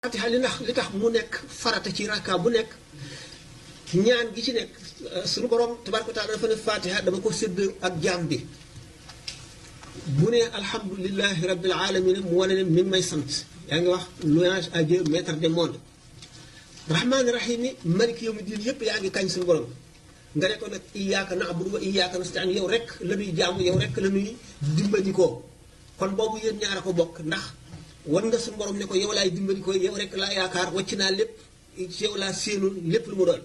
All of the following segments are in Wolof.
fatiha li tax mu nekk farata ci rakka bu nekk ñaan gi ci nekk suñu borom tabaraka taala dafa ne fatiha dama ko sédd ak jaam bi bu ne alhamdulilahi rabbil alamin mu wane ne mi ngi may sant yaa ngi wax louange à Dieu maître des mondes rahmaani rahim yi maliki yawmi diin yëpp yaa ngi kañ suñu borom nga ne ko nag iyyaka na'budu wa iyyaka nasta'in yow rek la ñuy jaamu yow rek la ñuy dimbandikoo kon boobu yéen ñaar a ko bokk ndax wan nga suñu borom ne ko yow laay dimbandikoo yow rek laa yaakaar wàcc naa lépp ci yow laa séenul lépp lu mu doon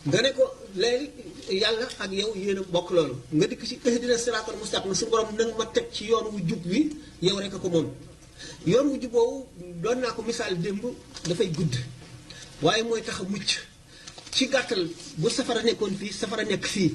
nga ne ko léegi yàlla ak yow yéen a bokk loolu nga dikk ci ihdina siraatal mustaqim suñu borom nanga ma teg ci yoon wu jub wi yow rek a ko moom yoon wu jub boobu doon naa ko misaal démb dafay gudd waaye mooy tax a mucc ci gàttal bu safara nekkoon fii safara nekk fii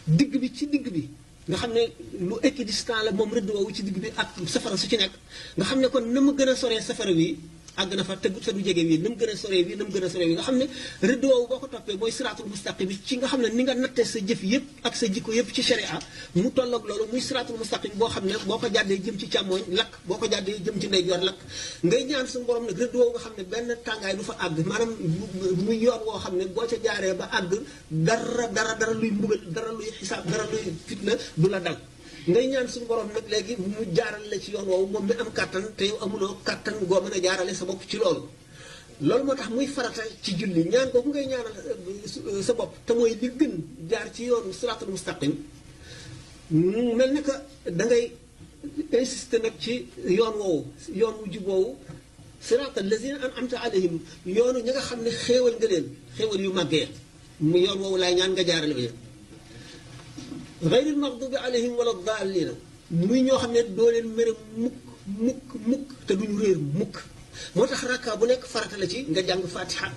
digg bi ci digg bi nga xam ne lu équidistant la moom rëdd woowu ci digg bi ak safara su ci nekk nga xam ne kon na mu gën a soree safara wi àgg na fa te du jege wii na mu gën a soree wii na mu gën a soree wii nga xam ne rëdd woowu boo ko toppee mooy siraatul mustaqim bi ci nga xam ne ni nga nattee sa jëf yëpp ak sa jikko yëpp ci sharia mu tolloog loolu muy siraatul mustaqim boo xam ne boo ko jàddee jëm ci càmmooñ lakk boo ko jàddee jëm ci ndeyjoor lakk ngay ñaan suñu borom nag rëdd woowu nga xam ne benn tàngaay du fa àgg maanaam muy yoon woo xam ne boo ca jaaree ba àgg dara luy mbugal dara luy xisaab dara luy fitna du la dal ngay ñaan suñu borom nag léegi mu jaaral la ci yoon woowu moom mi am kàttan te yow amuloo kàttan goo mën a jaarale sa bopp ci loolu loolu moo tax muy farata ci julli ñaan kooku ngay ñaanal sa bopp te mooy li gën jaar ci yoonu siraatul mustaqim mel ni que da ngay insister nag ci yoon woowu yoon wu jub woowu siraatal lazina an'amta alayhim yoonu ñi nga xam ne xéewal nga leen xéewal yu màggee mu yoon woowu laay ñaan nga jaarale ba gayril maxdubi alayhim wala daalliina muy ñoo xam ne doo leen mere mukk te duñu réer mukk moo tax rakka bu nekk farata la ci nga jàng fatiha